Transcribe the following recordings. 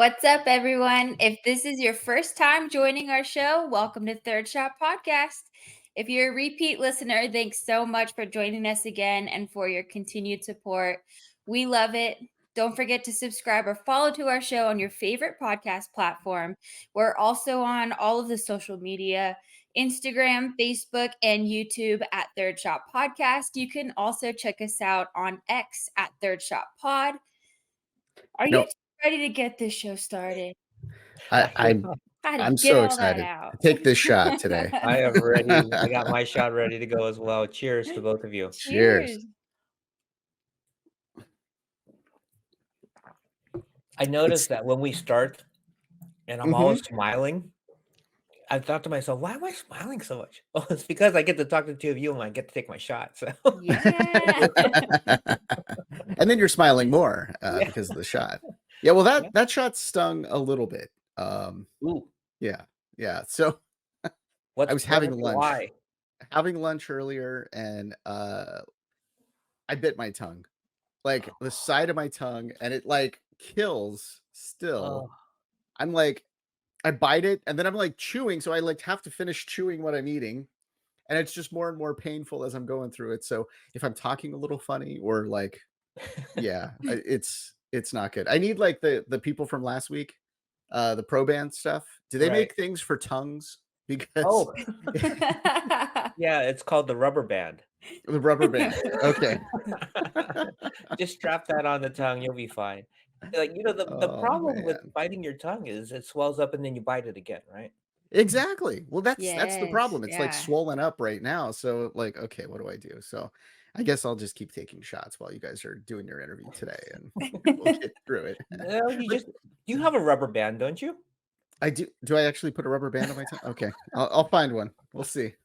What's up, everyone? If this is your first time joining our show, welcome to Third Shot Podcast. If you're a repeat listener, thanks so much for joining us again and for your continued support. We love it. Don't forget to subscribe or follow to our show on your favorite podcast platform. We're also on all of the social media Instagram, Facebook, and YouTube at Third Shot Podcast. You can also check us out on X at Third Shot Pod. Are you No, ready to get this show started? I I'm How to I'm get so all that excited out. to take this shot today. I am ready. I got my shot ready to go as well. Cheers to both of you. Cheers. Cheers. I noticed It's that when we start and I'm always Mhm. smiling, I thought to myself, why am I smiling so much? Oh, it's because I get to talk to the two of you and I get to take my shot. So Yeah. And then you're smiling more, yeah. because of the shot. Yeah, well, Yeah. that shot stung a little bit. Ooh, Yeah, yeah. So, I what's was what happened? Why? having lunch earlier, and, I bit my tongue, like, the side of my tongue, and it, like, kills Oh, still. I'm like I bite it, and then I'm, like, chewing, so I, like, have to finish chewing what I'm eating. And it's just more and more painful as I'm going through it. So if I'm talking a little funny or like, yeah, it's not good. I need like the people from last week, the pro band stuff. Do they right. make things for tongues? Because Oh, yeah. It's called the rubber band. the rubber band. Okay. Just strap that on the tongue, you'll be fine. Like, the Oh problem with man. biting your tongue is it swells up and then you bite it again, right? Exactly. Well, that's the Yes. problem. It's like Yeah. swollen up right now. So like, okay, what do I do? So I guess I'll just keep taking shots while you guys are doing your interview today and we'll get through it. No, you But just you have a rubber band, don't you? I do. Do I actually put a rubber band on my tongue? Okay, I'll find one. We'll see.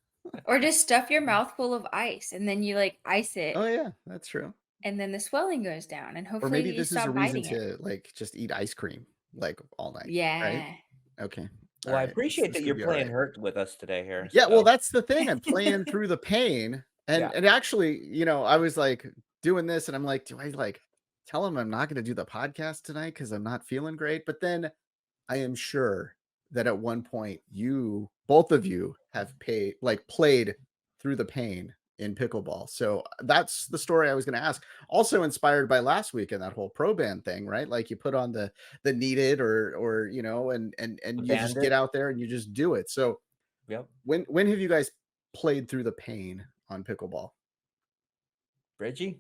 Or just stuff your mouth full of ice and then you like ice it Oh yeah, that's true. and then the swelling goes down and Or hopefully maybe you this is a stop reason biting it. to like just eat ice cream like all night, right? Yeah. Okay. All Well, I right. This appreciate this that could you're be all playing right. hurt with us today here, Yeah. Well, so that's the thing. I'm playing through the pain, yeah. and actually, I was like doing this, and I'm like, do I like tell him I'm not going to do the podcast tonight because I'm not feeling great? But then I am sure that at one point both of you have played through the pain in pickleball. So that's the story I was going to ask. Also inspired by last week and that whole pro band thing, right? Like you put on the needed or and The you just get bandit. out there and you just do it. So Yep. when have you guys played through the pain on pickleball? Reggie?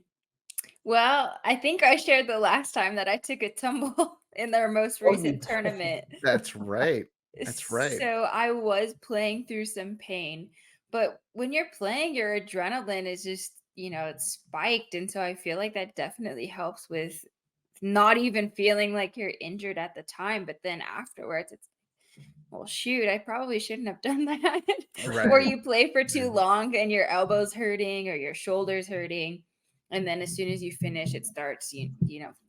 Well, I think I shared the last time that I took a tumble in their most Oh, you recent tournament. That's right. That's right. So I was playing through some pain, but when you're playing, your adrenaline is just, it's spiked. And so I feel like that definitely helps with not even feeling like you're injured at the time, but then afterwards, it's, well, shoot, I probably shouldn't have done that. Or Right. you play for too Right. long and your elbows hurting or your shoulders hurting. And then as soon as you finish, it starts,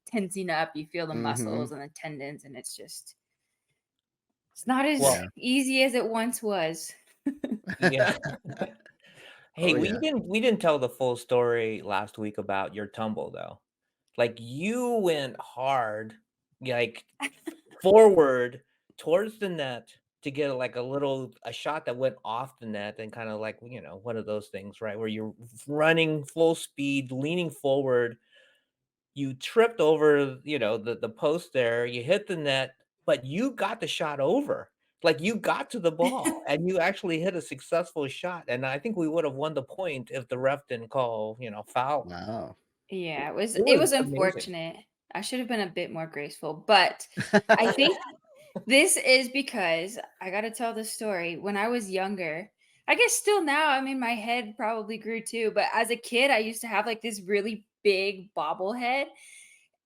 tensing up. You feel the Mhm. muscles and the tendons, and it's not as Well, Yeah. easy as it once was. yeah. Hey, Oh we yeah. didn't we didn't tell the full story last week about your tumble though. Like you went hard, like forward towards the net to get like a shot that went off the net and kind of like, one of those things, right? Where you're running full speed, leaning forward, you tripped over, the post there, you hit the net, but you got the shot over. Like you got to the ball and you actually hit a successful shot. And I think we would have won the point if the ref didn't call, foul. Wow. Yeah, It it was was amazing. unfortunate. I should have been a bit more graceful, but I think this is because I gotta tell the story. When I was younger, I guess still now, I mean, my head probably grew too, but as a kid, I used to have like this really big bobblehead.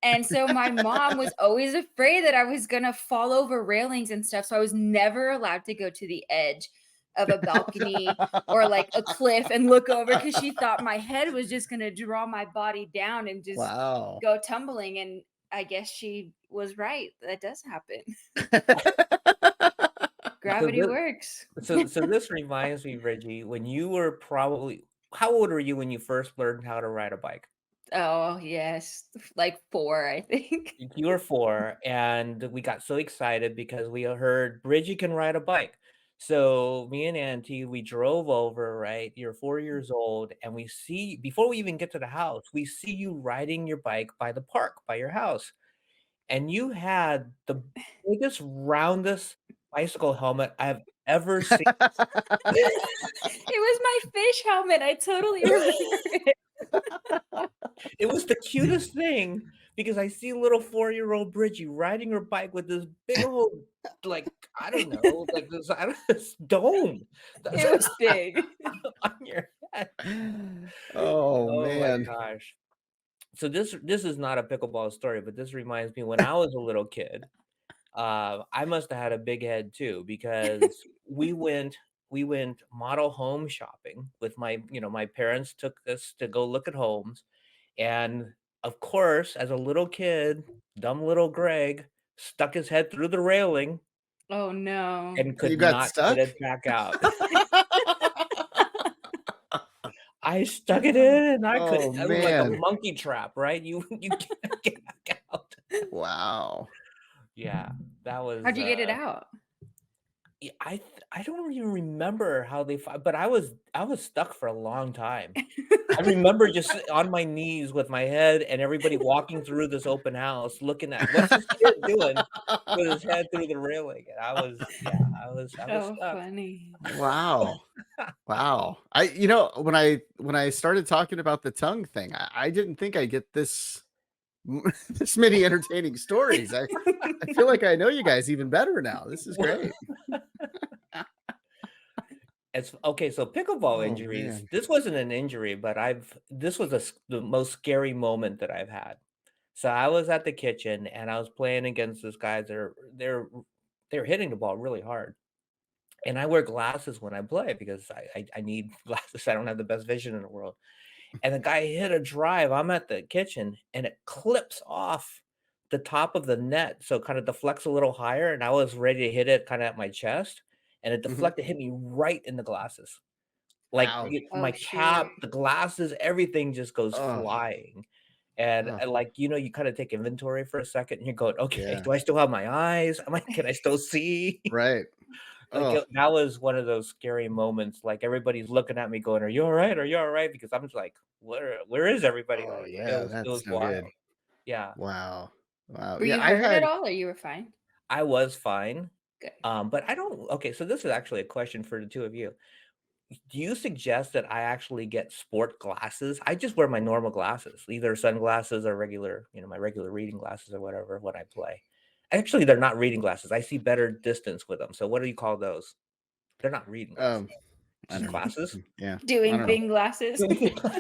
And so my mom was always afraid that I was gonna fall over railings and stuff. So I was never allowed to go to the edge of a balcony or like a cliff and look over because she thought my head was just gonna draw my body down and just Wow. go tumbling. And I guess she was right. That does happen. So Gravity this, works. so this reminds me, Reggie, when you were probably how old were you when you first learned how to ride a bike? Oh, yes. Like 4, I think. You were 4, and we got so excited because we heard Bridgie can ride a bike. So me and Auntie, we drove over, right? You're 4 years old, and we see before we even get to the house, we see you riding your bike by the park by your house. And you had the biggest, roundest bicycle helmet I've ever seen. It was my fish helmet, I totally remember it. It was the cutest thing because I see little 4-year-old Bridgie riding her bike with this big old, like, I don't know, like this, I don't this dome that's It was big. on your head. Oh Oh my man. gosh. So this is not a pickleball story, but this reminds me when I was a little kid, I must have had a big head too because we went model home shopping with my parents took us to go look at homes. And of course, as a little kid, dumb little Greg stuck his head through the railing Oh, no. and You could got not get stuck? it back out. I stuck it in and I Oh couldn't. It was like a man. monkey trap, right? You can't get back out. Wow. Yeah, that was How'd you get it out? yeah, I don't even remember how they fought, but I was stuck for a long time. I remember just on my knees with my head and everybody walking through this open house looking at what's this kid doing with his head through the railing. And I was So stuck. funny. Wow. Wow. When I started talking about the tongue thing, I didn't think I'd get this this many entertaining stories. I feel like I know you guys even better now. This is great. It's okay, so pickleball Oh injuries. man. This wasn't an injury, but this was the most scary moment that I've had. So I was at the kitchen and I was playing against this guys. They're hitting the ball really hard. And I wear glasses when I play because I need glasses. I don't have the best vision in the world. And the guy hit a drive. I'm at the kitchen and it clips off the top of the net. So it kind of deflects a little higher. And I was ready to hit it kind of at my chest. And it Mhm. deflected, hit me right in the glasses. Like Ouch. Oh, my cap, shoot. the glasses, everything just goes Oh, flying. And oh, like, you kind of take inventory for a second and you're going, okay, yeah. do I still have my eyes? Can I still see? Right. Like, Oh, that was one of those scary moments, like, everybody's looking at me going, "Are you alright? Are you alright?" Because I'm just like, "Where is everybody?" oh Like, it yeah, was it that's was no good. wild. Yeah, Wow. Wow. Were Yeah, you I hurt at had all or you were fine? I was fine, Good. but I don't okay, so this is actually a question for the 2 of you. Do you suggest that I actually get sport glasses? I just wear my normal glasses, either sunglasses or regular, my regular reading glasses or whatever when I play. Actually, they're not reading glasses, I see better distance with them, so what do you call those? They're not reading glasses. I Just don't know. glasses? Yeah. I Doing don't know. Bing glasses.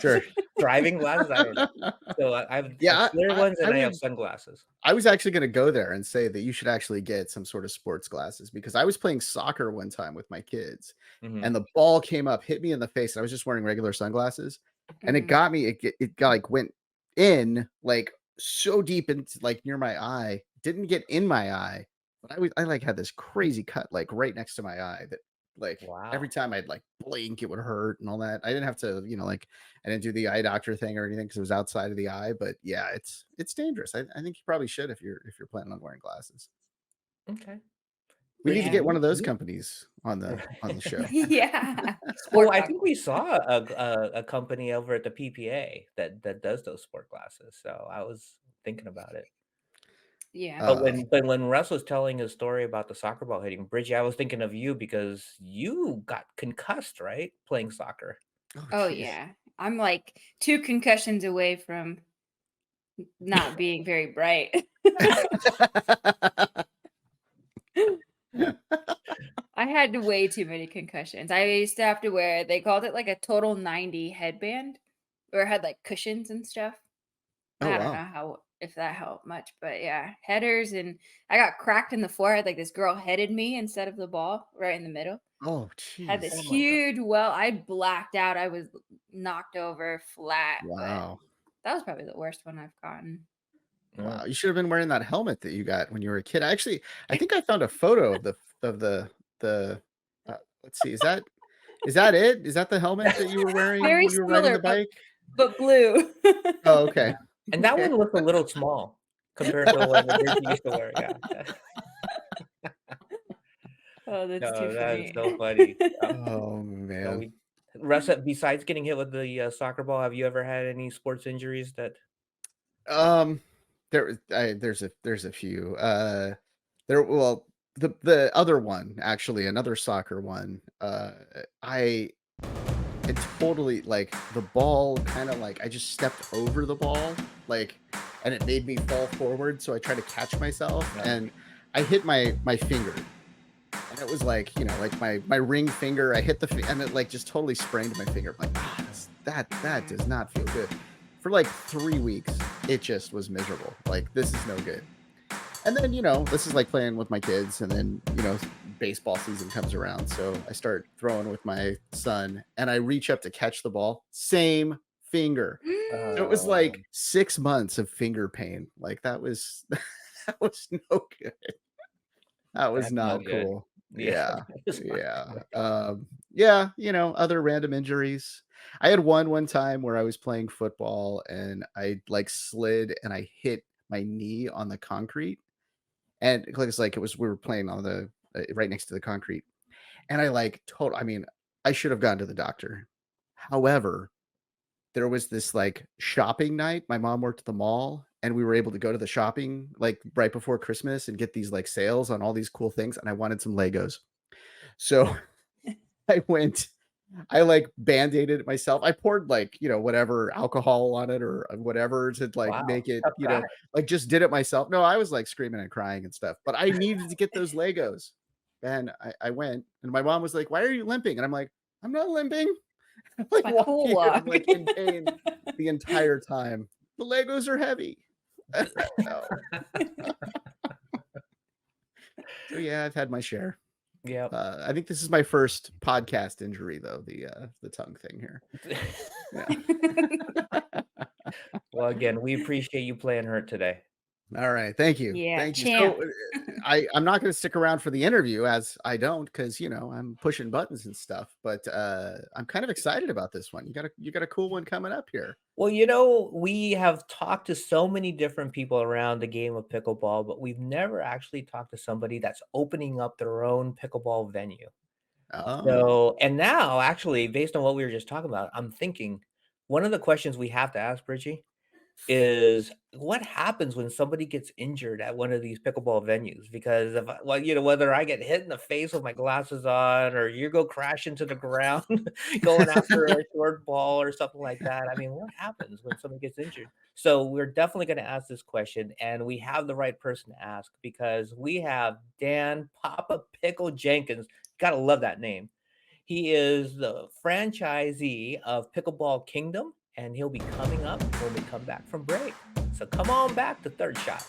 Sure. Driving glasses? I don't know. So I have Yeah, clear ones I and I have would sunglasses. I was actually going to go there and say that you should actually get some sort of sports glasses because I was playing soccer one time with my kids Mhm. and the ball came up, hit me in the face, and I was just wearing regular sunglasses and it Mhm. got me. It got like went in like so deep into like near my eye, didn't get in my eye, but I like had this crazy cut like right next to my eye that like every Wow. time I'd like blink, it would hurt and all that. I didn't have to, like I didn't do the eye doctor thing or anything because it was outside of the eye. But yeah, it's dangerous. I think you probably should if you're planning on wearing glasses. Okay. We need to Bridgie, Yeah. get one of those you companies on the show. Yeah. well, Sport I talk. think we saw a company over at the PPA that does those sport glasses, so I was thinking about it. Yeah. But Uh, when Russ was telling his story about the soccer ball hitting, Bridgie, I was thinking of you because you got concussed, right? Playing soccer. oh, Oh, jeez. yeah. I'm like 2 concussions away from not being very bright. I had way too many concussions. I used to have to wear they called it like a total 90 headband or it had like cushions and stuff. Oh I don't wow. know how if that helped much, but yeah, headers and I got cracked in the forehead. Like this girl headed me instead of the ball right in the middle. Oh Had this Oh jeez. my god. huge I blacked out. I was knocked over flat, but Wow. that was probably the worst one I've gotten. Mm. Wow. You should have been wearing that helmet that you got when you were a kid. I think I found a photo of the let's see. Is that it? Is that the helmet that you were wearing Very when you were riding similar, the but bike? but blue. Oh, okay. And that Okay. one looks a little small compared to what Bridget used to wear. Yeah. Oh, that's too No, that is funny. so funny. Oh No, man. Russ, besides getting hit with the soccer ball, have you ever had any sports injuries that? Um, there's a few. There well the other one actually, another soccer one. I it totally like the ball kind of like I just stepped over the ball like, and it made me fall forward. So I tried to catch myself No. and I hit my finger. And it was like, like my ring finger. I hit and it like just totally sprained my finger. I'm like, that does not feel good. For like 3 weeks, it just was miserable. Like, this is no good. And then, this is like playing with my kids, and then, baseball season comes around. So I start throwing with my son, and I reach up to catch the ball. Same finger. So it was like 6 months of finger pain. Like that was that was no good. That was That's no not good. cool. Yeah. Yeah. It's not Yeah. good. Yeah, other random injuries. I had one time where I was playing football and I like slid and I hit my knee on the concrete. And it's like we were playing on the right next to the concrete. And I like I mean, I should have gone to the doctor. However, there was this like shopping night. My mom worked at the mall and we were able to go to the shopping like right before Christmas and get these like sales on all these cool things. And I wanted some Legos. So I like band-aided it myself. I poured like, whatever alcohol on it or whatever to like Wow. make it, Tough guy. like just did it myself. No, I was like screaming and crying and stuff, but I needed to get those Legos. And I went and my mom was like, "Why are you limping?" And I'm like, "I'm not limping." I'm like My cool walking and I'm walk. like in pain the entire time. The Legos are heavy. No. So yeah, I've had my share. Yep. I think this is my first podcast injury though, the tongue thing here. Yeah. Well, again, we appreciate you playing hurt today. All right. Thank you. Yeah, Thank you. champ. So I'm not going to stick around for the interview as I don't, because I'm pushing buttons and stuff, but I'm kind of excited about this one. You got a cool one coming up here. Well, we have talked to so many different people around the game of pickleball, but we've never actually talked to somebody that's opening up their own pickleball venue. Oh. So, and now actually, based on what we were just talking about, I'm thinking one of the questions we have to ask Bridgie is what happens when somebody gets injured at one of these pickleball venues? Because if whether I get hit in the face with my glasses on or you go crash into the ground going after a short ball or something like that. I mean, what happens when somebody gets injured? So we're definitely going to ask this question, and we have the right person to ask because we have Dan Papa Pickle Jenkins. Gotta love that name. He is the franchisee of Pickleball Kingdom, and he'll be coming up when we come back from break. So come on back to Third Shot.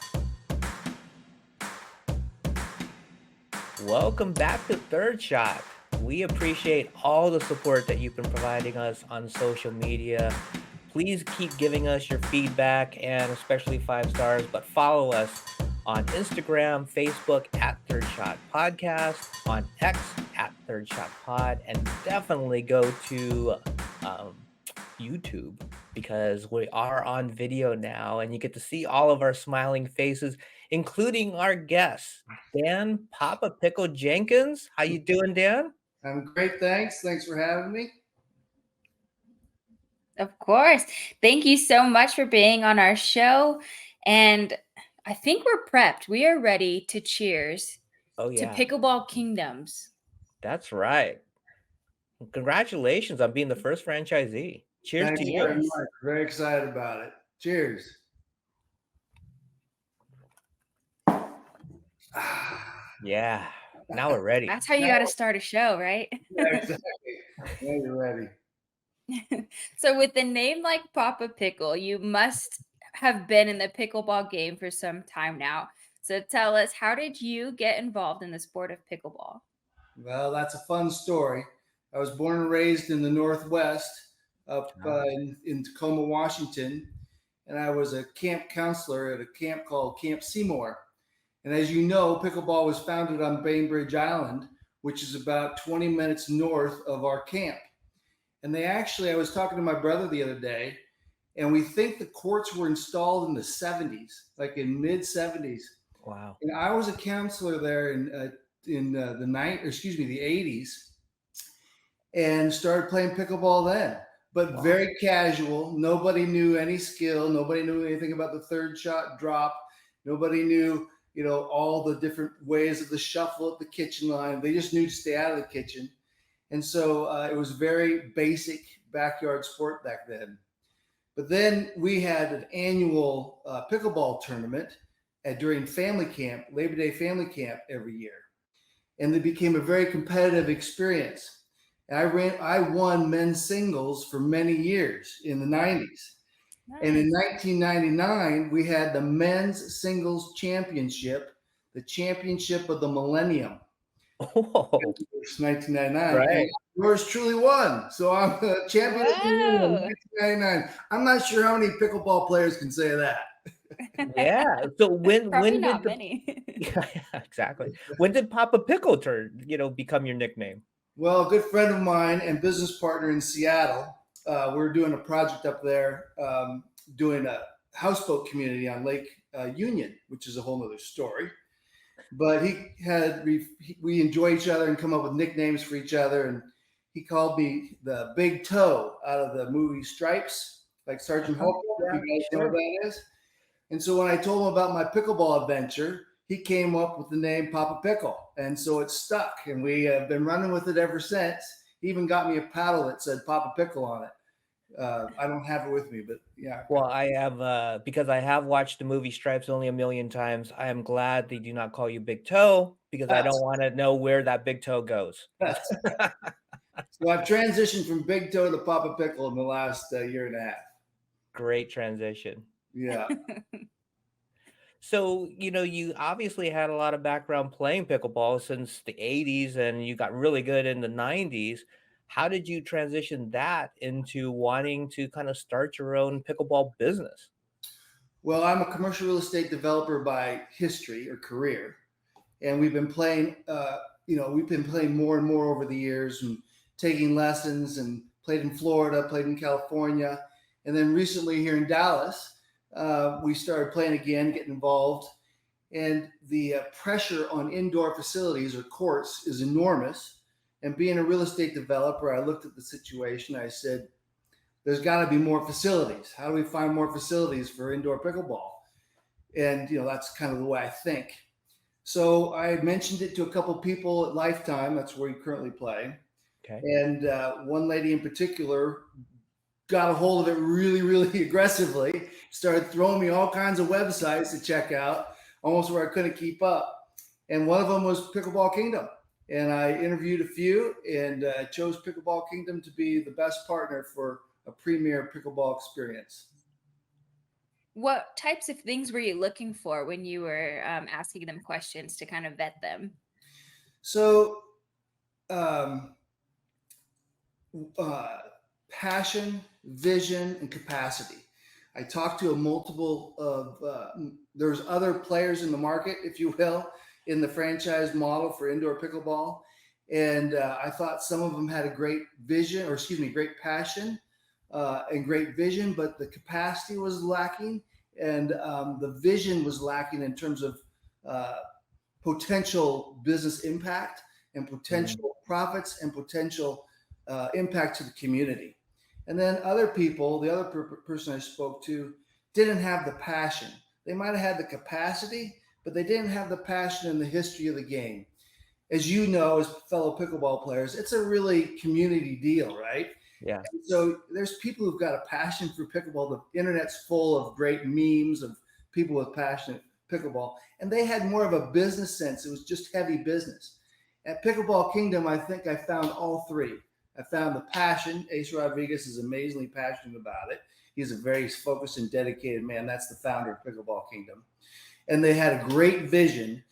Welcome back to Third Shot. We appreciate all the support that you've been providing us on social media. Please keep giving us your feedback and especially 5 stars, but follow us on Instagram, Facebook at Third Shot Podcast, on X at Third Shot Pod, and definitely go to YouTube because we are on video now and you get to see all of our smiling faces, including our guests, Dan Papa Pickle Jenkins. How you doing, Dan? I'm great, thanks. Thanks for having me. Of course. Thank you so much for being on our show. And I think we're prepped. We are ready to cheers Oh, to yeah. Pickleball Kingdoms. That's right. Congratulations on being the first franchisee. Cheers Thanks to you. very much. Very excited about it. Cheers. Yeah. Now we're ready. That's how you got to start a show, right? Yeah, exactly. Now you're ready. So with a name like Papa Pickle, you must have been in the pickleball game for some time now. So tell us, how did you get involved in the sport of pickleball? Well, that's a fun story. I was born and raised in the Northwest, up in Tacoma, Washington, and I was a camp counselor at a camp called Camp Seymour. And as you know, pickleball was founded on Bainbridge Island, which is about 20 minutes north of our camp. And I was talking to my brother the other day, And we think the courts were installed in the 70s, like in mid 70s. Wow. And I was a counselor there in the 80s, and started playing pickleball then. But Wow. very casual. Nobody knew any skill. Nobody knew anything about the third shot drop. Nobody knew, all the different ways of the shuffle at the kitchen line. They just knew to stay out of the kitchen. And so it was very basic backyard sport back then. But then we had an annual pickleball tournament during family camp, Labor Day family camp every year. And it became a very competitive experience. And I won men's singles for many years in the 90s. And in 1999, we had the men's singles championship, the championship of the millennium. Oh, It's 1999. right. And yours truly won. So I'm the champion of the millennium in Wow. 1999. I'm not sure how many pickleball players can say that. Yeah. So when Probably did not the many. yeah, exactly. When did Papa Pickle become your nickname? Well, a good friend of mine and business partner in Seattle, we're doing a project up there, doing a houseboat community on Lake Union, which is a whole nother story. But we enjoy each other and come up with nicknames for each other. And he called me the Big Toe out of the movie Stripes, like Sergeant Hulk. Yeah, You guys know what that is? And so when I told him about my pickleball adventure, he came up with the name Papa Pickle. And so it stuck. And we have been running with it ever since. He even got me a paddle that said Papa Pickle on it. I don't have it with me, but yeah. Well, I have because I have watched the movie Stripes only a million times. I am glad they do not call you Big Toe because I don't want to know where that big toe goes. So I've transitioned from Big Toe to Papa Pickle in the last year and a half. Great transition. Yeah. So, you obviously had a lot of background playing pickleball since the 80s and you got really good in the 90s. How did you transition that into wanting to kind of start your own pickleball business? Well, I'm a commercial real estate developer by history or career, and we've been playing. We've been playing more and more over the years, and taking lessons. And played in Florida, played in California, and then recently here in Dallas, we started playing again, getting involved. And the pressure on indoor facilities or courts is enormous. And being a real estate developer, I looked at the situation. I said, there's got to be more facilities. How do we find more facilities for indoor pickleball? And, that's kind of the way I think. So I mentioned it to a couple people at Lifetime. That's where we currently play. Okay. And one lady in particular got a hold of it really, really aggressively, started throwing me all kinds of websites to check out, almost where I couldn't keep up. And one of them was Pickleball Kingdom. And I interviewed a few and chose Pickleball Kingdom to be the best partner for a premier pickleball experience. What types of things were you looking for when you were asking them questions to kind of vet them? So, passion, vision, and capacity. I talked to a multiple of, there's other players in the market, if you will, in the franchise model for indoor pickleball. And I thought some of them had a great great passion and great vision, but the capacity was lacking. And the vision was lacking in terms of potential business impact and potential profits and potential impact to the community. And then other people, the other person I spoke to didn't have the passion. They might have had the capacity, but they didn't have the passion and the history of the game. As you know, as fellow pickleball players, it's a really community deal, right? Yeah. And so there's people who've got a passion for pickleball. The internet's full of great memes of people with passionate pickleball, and they had more of a business sense. It was just heavy business. At Pickleball Kingdom, I think I found all three. I found the passion. Ace Rodriguez is amazingly passionate about it. He's a very focused and dedicated man. That's the founder of Pickleball Kingdom. And they had a great vision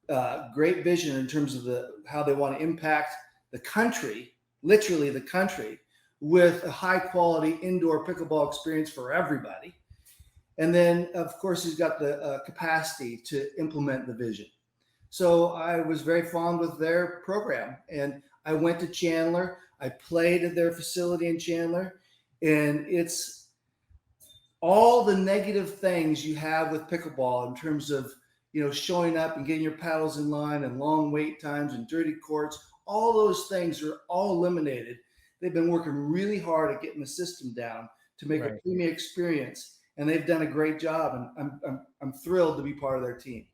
in terms of how they want to impact the country, literally the country, with a high quality indoor pickleball experience for everybody. And then, of course, he's got the capacity to implement the vision. So I was very fond with their program. And I went to Chandler. I played at their facility in Chandler. And it's all the negative things you have with pickleball in terms of, showing up and getting your paddles in line and long wait times and dirty courts, all those things are all eliminated. They've been working really hard at getting the system down to make a Right. premium experience, and they've done a great job. And I'm thrilled to be part of their team.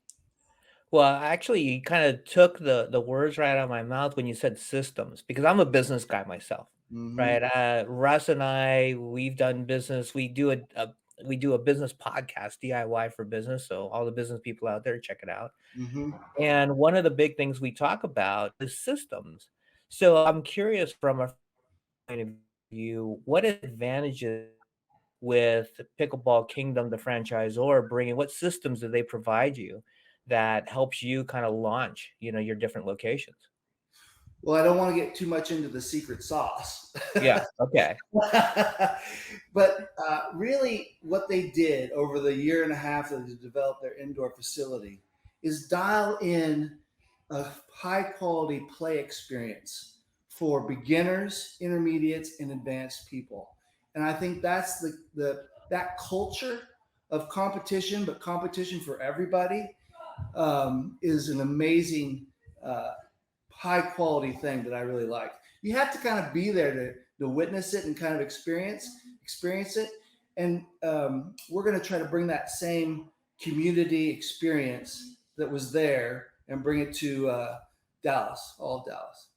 Well, actually, you kind of took the words right out of my mouth when you said systems, because I'm a business guy myself, Mhm. right? Russ and I, we've done business. We do a business podcast, DIY for business. So all the business people out there, check it out. Mhm. And one of the big things we talk about is systems. So I'm curious from a point of view, what advantages with Pickleball Kingdom, the franchisor, bringing what systems do they provide you that helps you kind of launch, your different locations? Well, I don't want to get too much into the secret sauce. Yeah. Okay. But really, what they did over the year and a half that they developed their indoor facility is dial in a high quality play experience for beginners, intermediates, and advanced people. And I think that's that culture of competition, but competition for everybody, is an amazing uh, high quality thing that I really like. You have to kind of be there to witness it and kind of experience it. And we're going to try to bring that same community experience that was there and bring it to Dallas, all of Dallas.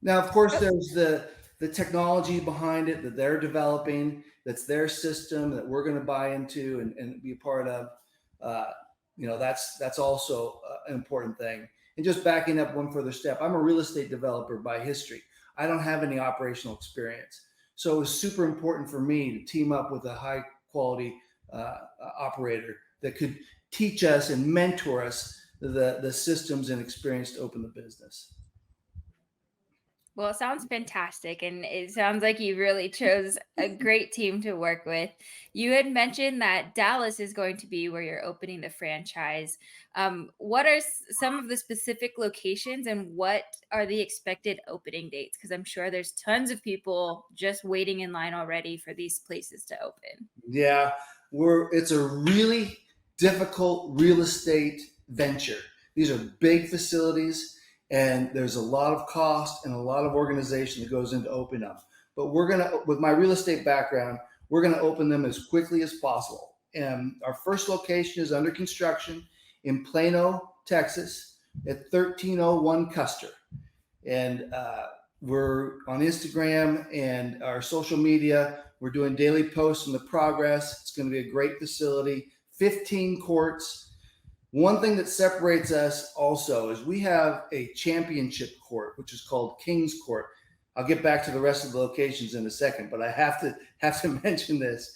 Now, of course, there's the technology behind it that they're developing. That's their system that we're going to buy into and be a part of. Uh, that's also an important thing. And just backing up one further step, I'm a real estate developer by history. I don't have any operational experience, so it was super important for me to team up with a high quality operator that could teach us and mentor us the systems and experience to open the business. Well, it sounds fantastic, and it sounds like you really chose a great team to work with. You had mentioned that Dallas is going to be where you're opening the franchise. What are some of the specific locations, and what are the expected opening dates? Because I'm sure there's tons of people just waiting in line already for these places to open. Yeah, it's a really difficult real estate venture. These are big facilities, and there's a lot of cost and a lot of organization that goes into opening them. But with my real estate background, we're gonna open them as quickly as possible. And our first location is under construction in Plano, Texas, at 1301 Custer. And we're on Instagram and our social media. We're doing daily posts on the progress. It's going to be a great facility, 15 courts. One thing that separates us also is we have a championship court, which is called King's Court. I'll get back to the rest of the locations in a second, but I have to mention this.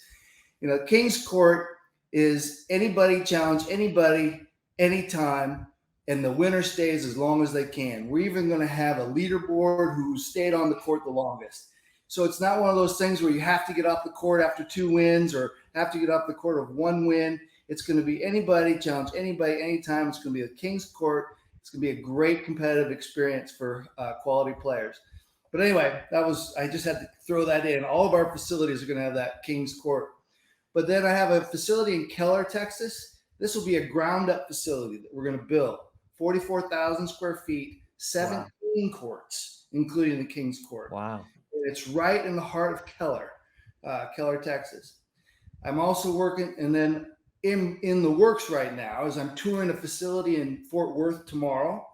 King's Court is anybody challenge anybody, anytime, and the winner stays as long as they can. We're even going to have a leaderboard who stayed on the court the longest. So it's not one of those things where you have to get off the court after 2 wins or have to get off the court of 1 win. It's going to be anybody, challenge anybody, anytime. It's going to be a King's Court. It's going to be a great competitive experience for quality players. But anyway, I just had to throw that in. All of our facilities are going to have that King's Court. But then I have a facility in Keller, Texas. This will be a ground up facility that we're going to build. 44,000 square feet, 17 courts, including the King's Court. Wow. It's right in the heart of Keller, Texas. I'm also working, and then in the works right now is I'm touring a facility in Fort Worth tomorrow.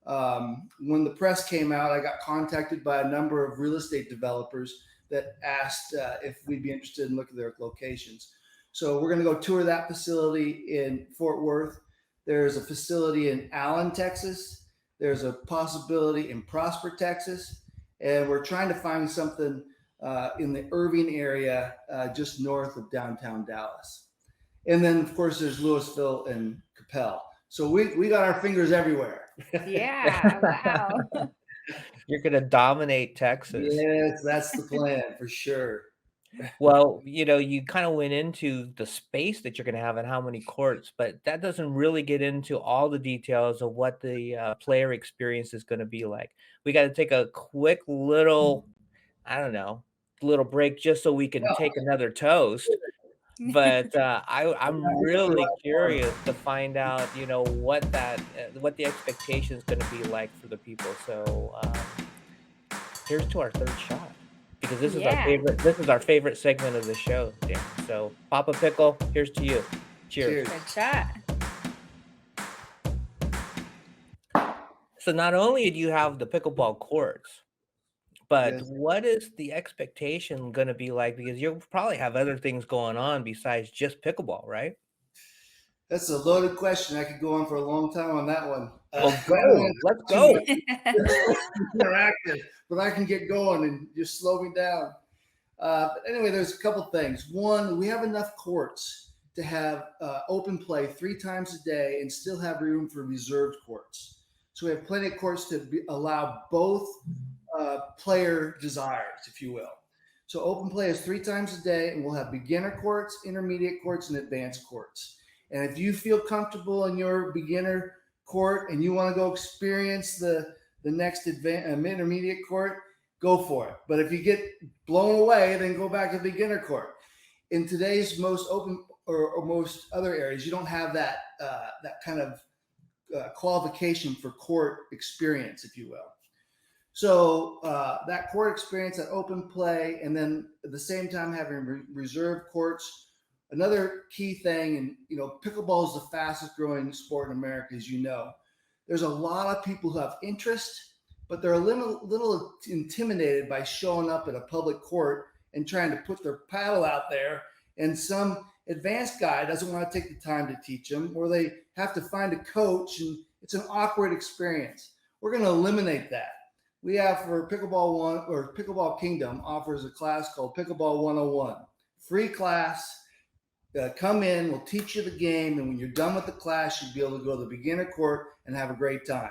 When the press came out, I got contacted by a number of real estate developers that asked if we'd be interested in looking at their locations. So we're going to go tour that facility in Fort Worth. There's a facility in Allen, Texas. There's a possibility in Prosper, Texas. And we're trying to find something in the Irving area, just north of downtown Dallas. And then, of course, there's Louisville and Capel. So we got our fingers everywhere. Yeah, wow. You're going to dominate Texas. Yes, that's the plan for sure. Well, you kind of went into the space that you're going to have and how many courts, but that doesn't really get into all the details of what the player experience is going to be like. We got to take a quick little, I don't know, little break just so we can take another toast. But I'm really curious to find out, what what the expectation is going to be like for the people. So here's to our third shot, because this is our Yeah. favorite. This is our favorite segment of the show, Dan. So Papa Pickle, here's to you. Cheers. Cheers. Good shot. So not only do you have the pickleball courts, but Yes. what is the expectation going to be like? Because you'll probably have other things going on besides just pickleball, right? That's a loaded question. I could go on for a long time on that one. Well, I don't go. want Let's too go. much interactive, but I can get going and just slow me down. But anyway, there's a couple things. One, we have enough courts to have open play 3 times a day and still have room for reserved courts. So we have plenty of courts to allow both player desires, if you will. So open play is 3 times a day, and we'll have beginner courts, intermediate courts, and advanced courts. And if you feel comfortable in your beginner court and you want to go experience the next intermediate court, go for it. But if you get blown away, then go back to beginner court. In today's most open or most other areas, you don't have that kind of qualification for court experience, if you will. So that court experience, that open play, and then at the same time having reserved courts. Another key thing, and pickleball is the fastest growing sport in America, as you know. There's a lot of people who have interest, but they're a little intimidated by showing up at a public court and trying to put their paddle out there, and some advanced guy doesn't want to take the time to teach them, or they have to find a coach, and it's an awkward experience. We're going to eliminate that. We have for Pickleball Kingdom offers a class called Pickleball 101. Free class. Come in, we'll teach you the game, and when you're done with the class, you'll be able to go to the beginner court and have a great time.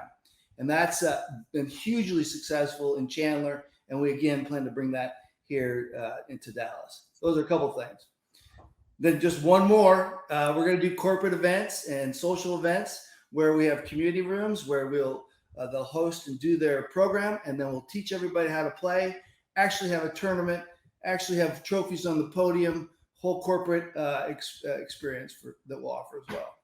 And that's been hugely successful in Chandler, and we again plan to bring that here into Dallas. Those are a couple things. Then just one more, we're going to do corporate events and social events where we have community rooms where they'll host and do their program, and then we'll teach everybody how to play, actually have a tournament, actually have trophies on the podium, whole corporate experience that we'll offer as well.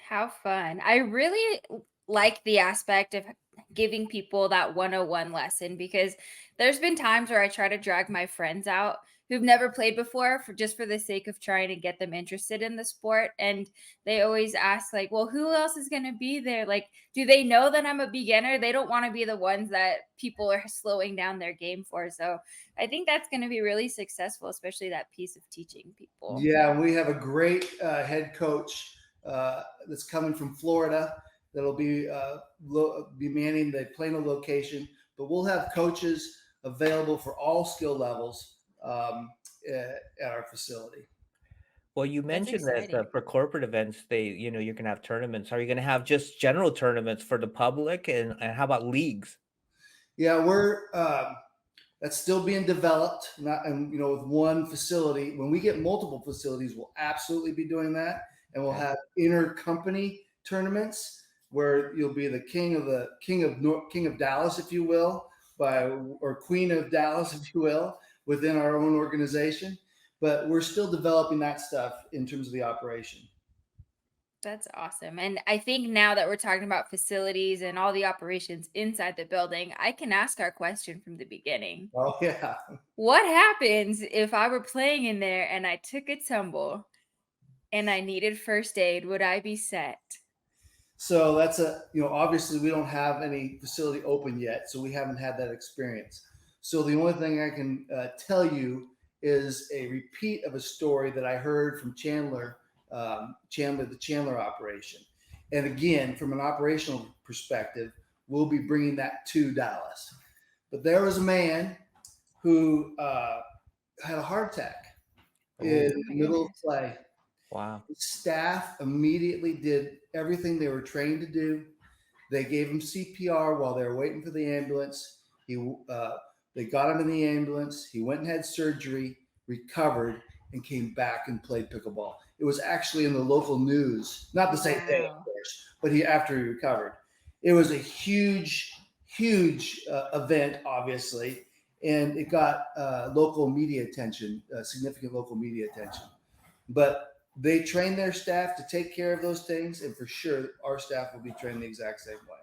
How fun. I really like the aspect of giving people that 101 lesson, because there's been times where I try to drag my friends out who've never played before for the sake of trying to get them interested in the sport, and they always ask, like, well, who else is going to be there? Like, do they know that I'm a beginner? They don't want to be the ones that people are slowing down their game for. So I think that's going to be really successful, especially that piece of teaching people. Yeah, we have a great head coach that's coming from Florida that'll be manning the Plano location, but we'll have coaches available for all skill levels at our facility. Well, you mentioned that for corporate events, you're going to have tournaments. Are you going to have just general tournaments for the public, and how about leagues? Yeah, we're that's still being developed. With one facility. When we get multiple facilities, we'll absolutely be doing that, and we'll have inter-company tournaments where you'll be the king of Dallas, if you will, or queen of Dallas, if you will, within our own organization. But we're still developing that stuff in terms of the operation. That's awesome. And I think now that we're talking about facilities and all the operations inside the building, I can ask our question from the beginning. Oh, yeah. What happens if I were playing in there and I took a tumble and I needed first aid? Would I be set? So that's obviously we don't have any facility open yet, so we haven't had that experience. So the only thing I can tell you is a repeat of a story that I heard from Chandler, the Chandler operation. And again, from an operational perspective, we'll be bringing that to Dallas. But there was a man who had a heart attack in the middle of play. Wow. The staff immediately did everything they were trained to do. They gave him CPR while they were waiting for the ambulance. They got him in the ambulance. He went and had surgery, recovered, and came back and played pickleball. It was actually in the local news, not the same day, of course, but after he recovered. It was a huge event, obviously. and it got local media attention, significant local media attention. But they train their staff to take care of those things, and for sure, our staff will be trained the exact same way.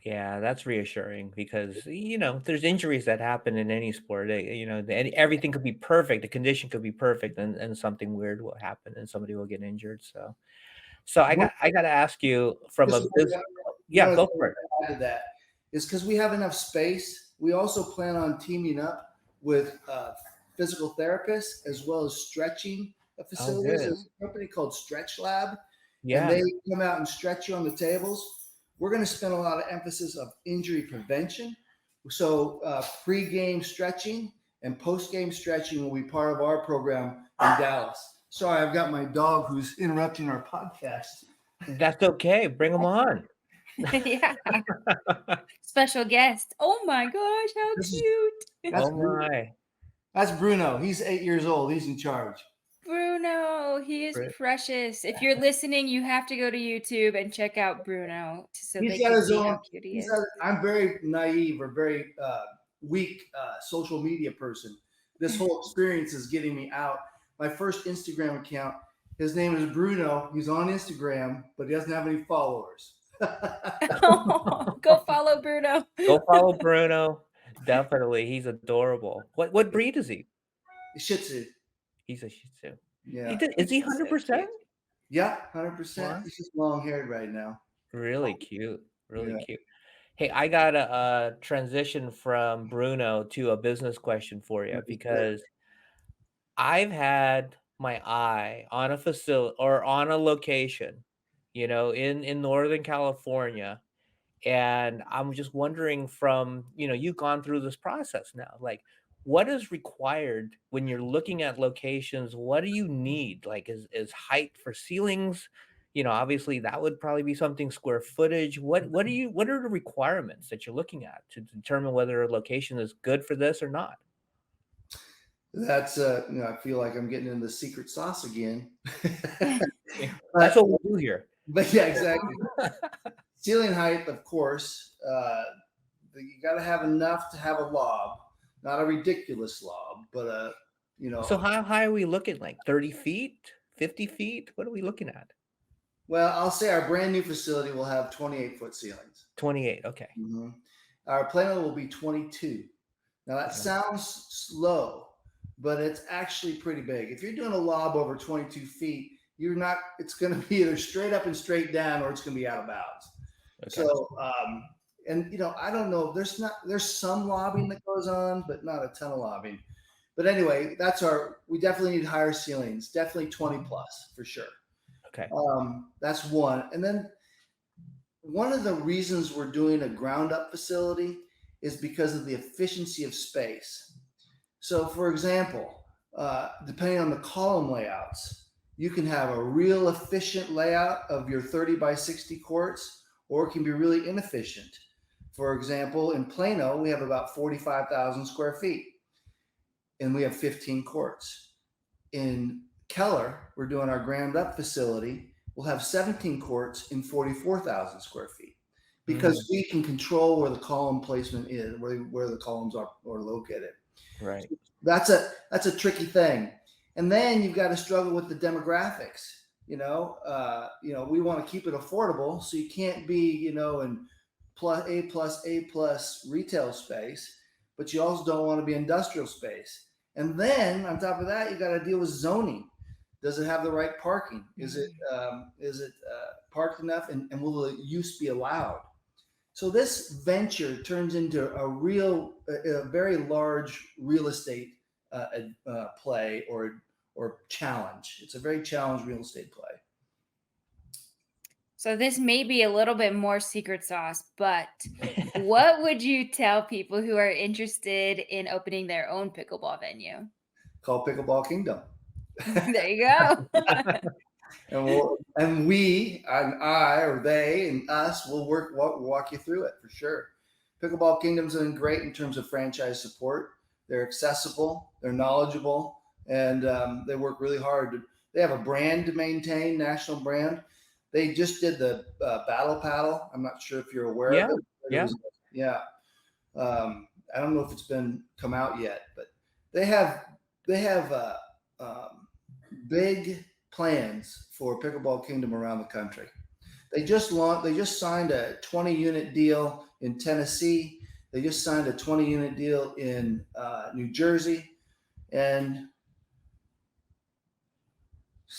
Yeah, that's reassuring because there's injuries that happen in any sport. Everything could be perfect, the condition could be perfect, and something weird will happen, and somebody will get injured. So I got to ask you from a Just business. one Yeah, of the go things for it. to add to that is because we have enough space. We also plan on teaming up with physical therapists as well as stretching facilities. good. There's a company called Stretch Lab, and Yeah. they come out and stretch you on the tables. We're going to spend a lot of emphasis of injury prevention. So pre-game stretching and post-game stretching will be part of our program in Dallas. Sorry, I've got my dog who's interrupting our podcast. That's okay. Bring them on. Yeah. Special guest. Oh my gosh, how This is- cute. That's Oh my. That's Bruno. He's 8 years old. He's in charge. Bruno, he is Right. precious. If you're listening, you have to go to YouTube and check out Bruno so He's they got can his see own. how cute he is. I'm very naive or very weak social media person. This whole experience is getting me out. My first Instagram account, his name is Bruno. He's on Instagram, but he doesn't have any followers. Oh, go follow Bruno. Go follow Bruno. Definitely. He's adorable. What breed is he? Shih Tzu. He's a Shih Tzu. Yeah. Is he He's so 100%? cute. Yeah, 100%. Wow. He's just long haired right now. Really cute. Really Yeah. cute. Hey, I got a transition from Bruno to a business question for you because I've had my eye on a facility or on a location, in Northern California. And I'm just wondering from, you've gone through this process now, like what is required when you're looking at locations? What do you need? Like is height for ceilings? Obviously that would probably be something square footage. What are the requirements that you're looking at to determine whether a location is good for this or not? That's I feel like I'm getting into the secret sauce again. That's what we do here. But yeah, exactly. Ceiling height, of course. You got to have enough to have a lob, not a ridiculous lob, but So how high are we looking? Like 30 feet, 50 feet? What are we looking at? Well, I'll say our brand new facility will have 28-foot ceilings. 28. Okay. Mm-hmm. Our Plano will be 22. Now that sounds slow, but it's actually pretty big. If you're doing a lob over 22 feet, it's going to be either straight up and straight down, or it's going to be out of bounds. Okay. So, I don't know. There's some lobbing that goes on, but not a ton of lobbing. But anyway, we definitely need higher ceilings, definitely 20 plus for sure. Okay. That's one. And then one of the reasons we're doing a ground up facility is because of the efficiency of space. So for example, depending on the column layouts, you can have a real efficient layout of your 30 by 60 courts, or it can be really inefficient. For example, in Plano, we have about 45,000 square feet and we have 15 courts. In Keller, we're doing our ground up facility. We'll have 17 courts in 44,000 square feet because we can control where the column placement is, where the columns are located. Right. That's a tricky thing. And then you've got to struggle with the demographics. We want to keep it affordable, so you can't be, in A+ retail space, but you also don't want to be industrial space. And then on top of that, you got to deal with zoning. Does it have the right parking? Is it parked enough? And will the use be allowed? So this venture turns into a very large real estate play or challenge. It's a very challenged real estate play. So this may be a little bit more secret sauce, but what would you tell people who are interested in opening their own pickleball venue? Called Pickleball Kingdom. There you go. And I or they and us will walk you through it for sure. Pickleball Kingdom's doing great in terms of franchise support. They're accessible, they're knowledgeable, and they work really hard. They have a brand to maintain, national brand. They just did the Battle Paddle. I'm not sure if you're aware of it. Yeah. I don't know if it's come out yet, but they have big plans for Pickleball Kingdom around the country. They just signed a 20-unit deal in Tennessee. They just signed a 20-unit deal in New Jersey, and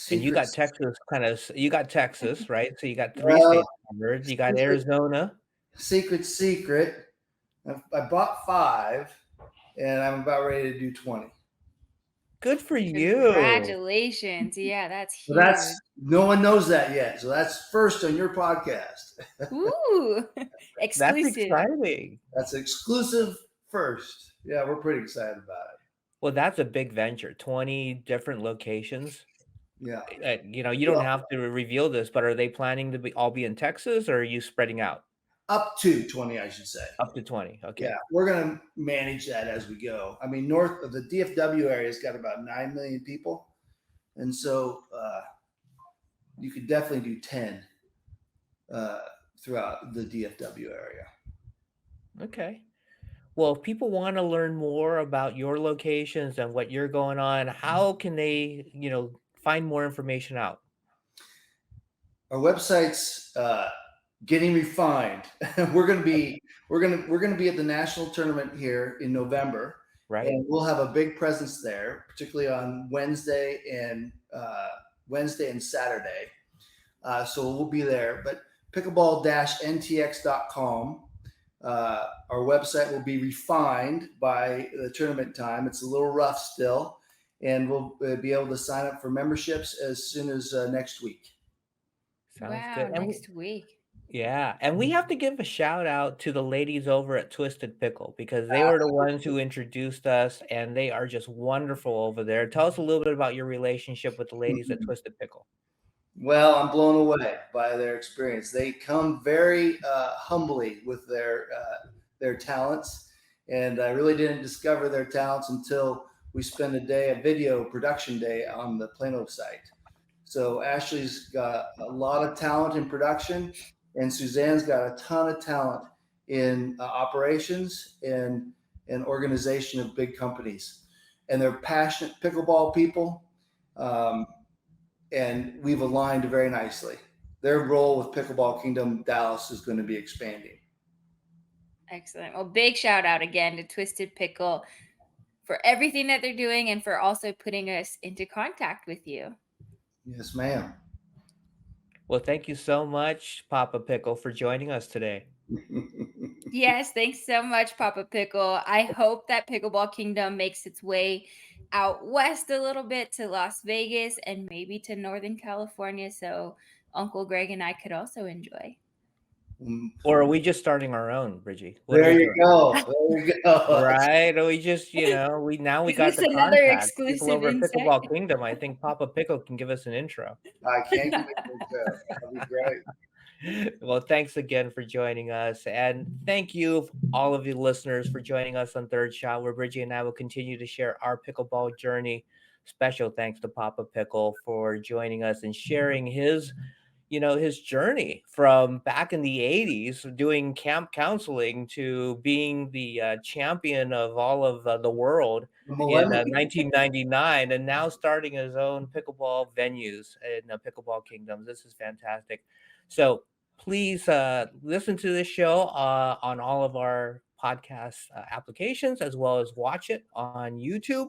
you got secrets. Texas you got Texas, right? So you got 3 Well, states covered. You got Arizona. Secret. I bought 5, and I'm about ready to do 20. Good for you. Congratulations. Yeah, that's So huge. no one knows that yet. So that's first on your podcast. Ooh, That's exclusive. exciting. That's exclusive first. Yeah, we're pretty excited about it. Well, that's a big venture. 20 different locations. Yeah. You don't have to reveal this, but are they planning to all be in Texas, or are you spreading out? Up to 20, I should say. Up to 20. Okay. Yeah, we're going to manage that as we go. I mean, north of the DFW area has got about 9 million people. And so you could definitely do 10 throughout the DFW area. Okay. Well, if people want to learn more about your locations and what you're going on, how can they, find more information out? Our website's getting refined. we're going to be at the national tournament here in November, right? And we'll have a big presence there, particularly on Wednesday and Saturday. So we'll be there. But pickleball-ntx.com. Our website will be refined by the tournament time. It's a little rough still, and we'll be able to sign up for memberships as soon as next week. Sounds wow, good. next week. Yeah, and we have to give a shout out to the ladies over at Twisted Pickle, because they were the ones who introduced us, and they are just wonderful over there. Tell us a little bit about your relationship with the ladies at Twisted Pickle. Well, I'm blown away by their experience. They come very humbly with their talents, and I really didn't discover their talents until we spent a video production day on the Plano site. So Ashley's got a lot of talent in production, and Suzanne's got a ton of talent in operations and organization of big companies. And they're passionate pickleball people. And we've aligned very nicely. Their role with Pickleball Kingdom Dallas is going to be expanding. Excellent. Well, big shout out again to Twisted Pickle for everything that they're doing and for also putting us into contact with you. Yes, ma'am. Well, thank you so much, Papa Pickle, for joining us today. Yes, thanks so much, Papa Pickle. I hope that Pickleball Kingdom makes its way out west a little bit to Las Vegas and maybe to Northern California, so Uncle Greg and I could also enjoy. Or are we just starting our own, Bridgie? There you go. Right? Or we just, we got the another contact. People exclusive over at insight? Pickleball Kingdom. I think Papa Pickle can give us an intro. I can't give it to you. That'd be great. Well, thanks again for joining us. And thank you, all of you listeners, for joining us on Third Shot, where Bridgie and I will continue to share our pickleball journey. Special thanks to Papa Pickle for joining us and sharing his journey from back in the 80s doing camp counseling to being the champion of all of the world in 1999, and now starting his own pickleball venues in Pickleball Kingdom. This is fantastic. So please listen to this show on all of our podcast applications, as well as watch it on YouTube.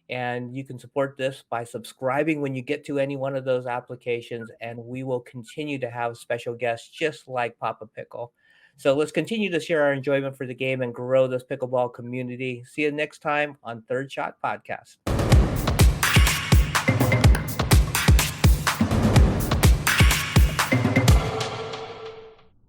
And you can support this by subscribing when you get to any one of those applications. And we will continue to have special guests just like Papa Pickle. So let's continue to share our enjoyment for the game and grow this pickleball community. See you next time on Third Shot Podcast.